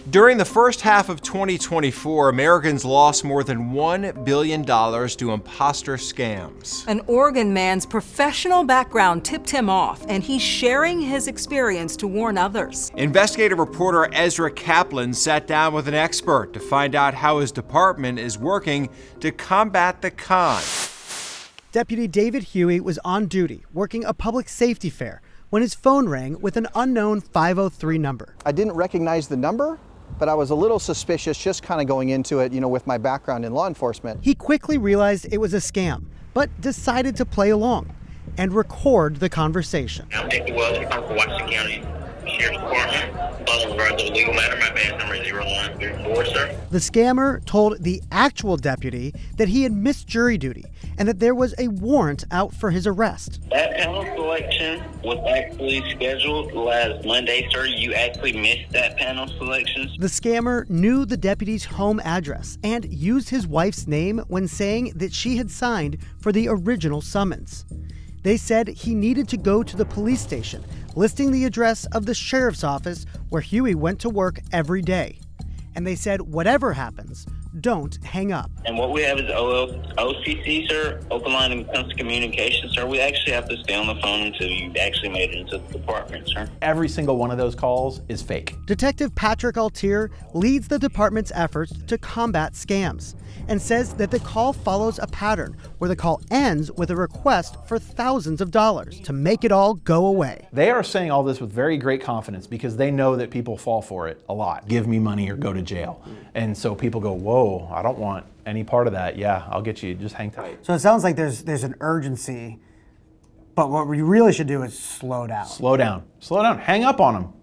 During the first half of 2024, Americans lost more than $1 billion to imposter scams. An Oregon man's professional background tipped him off, and he's sharing his experience to warn others. Investigative reporter Ezra Kaplan sat down with an expert to find out how his department is working to combat the con. Deputy David Huey was on duty working a public safety fair when his phone rang with an unknown 503 number. I didn't recognize the number, but I was a little suspicious just kind of going into it, with my background in law enforcement. He quickly realized it was a scam, but decided to play along and record the conversation. I'm Dick Wells from Washington County Sheriff's Department. Calling regards to a legal matter. My badge number is 0934, sir. The scammer told the actual deputy that he had missed jury duty and that there was a warrant out for his arrest. That panel selection was actually scheduled last Monday, sir. You actually missed that panel selection. The scammer knew the deputy's home address and used his wife's name when saying that she had signed for the original summons. They said he needed to go to the police station, listing the address of the sheriff's office where Huey went to work every day. And they said, whatever happens, don't hang up. And what we have is OCC, sir, open line when it comes to communication, sir. We actually have to stay on the phone until you actually made it into the department, sir. Every single one of those calls is fake. Detective Patrick Altier leads the department's efforts to combat scams and says that the call follows a pattern where the call ends with a request for thousands of dollars to make it all go away. They are saying all this with very great confidence because they know that people fall for it a lot. Give me money or go to jail. And so people go, whoa, I don't want any part of that. Yeah, I'll get you. Just hang tight. So it sounds like there's an urgency, but what we really should do is slow down. Slow down. Slow down. Hang up on them.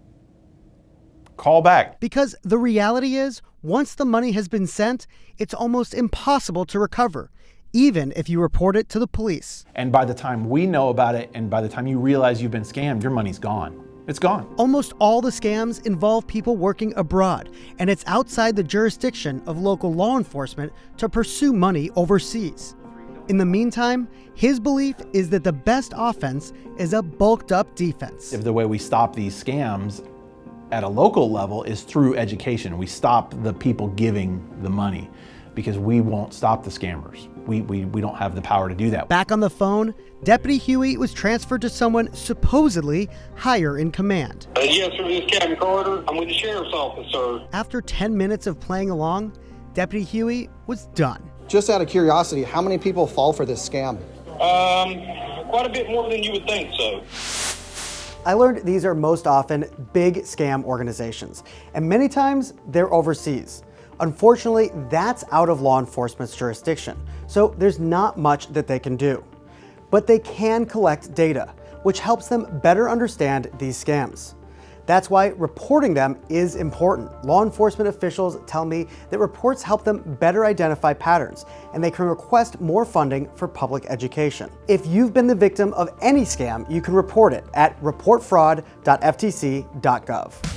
Call back. Because the reality is, once the money has been sent, it's almost impossible to recover, even if you report it to the police. And by the time we know about it, and by the time you realize you've been scammed, your money's gone. It's gone. Almost all the scams involve people working abroad, and it's outside the jurisdiction of local law enforcement to pursue money overseas. In the meantime, his belief is that the best offense is a bulked up defense. If the way we stop these scams at a local level is through education. We stop the people giving the money because we won't stop the scammers. We don't have the power to do that. Back on the phone, Deputy Huey was transferred to someone supposedly higher in command. Yes, sir, this is Captain Carter. I'm with the sheriff's office, sir. After 10 minutes of playing along, Deputy Huey was done. Just out of curiosity, how many people fall for this scam? Quite a bit more than you would think so. I learned these are most often big scam organizations, and many times they're overseas. Unfortunately, that's out of law enforcement's jurisdiction, so there's not much that they can do. But they can collect data, which helps them better understand these scams. That's why reporting them is important. Law enforcement officials tell me that reports help them better identify patterns, and they can request more funding for public education. If you've been the victim of any scam, you can report it at reportfraud.ftc.gov.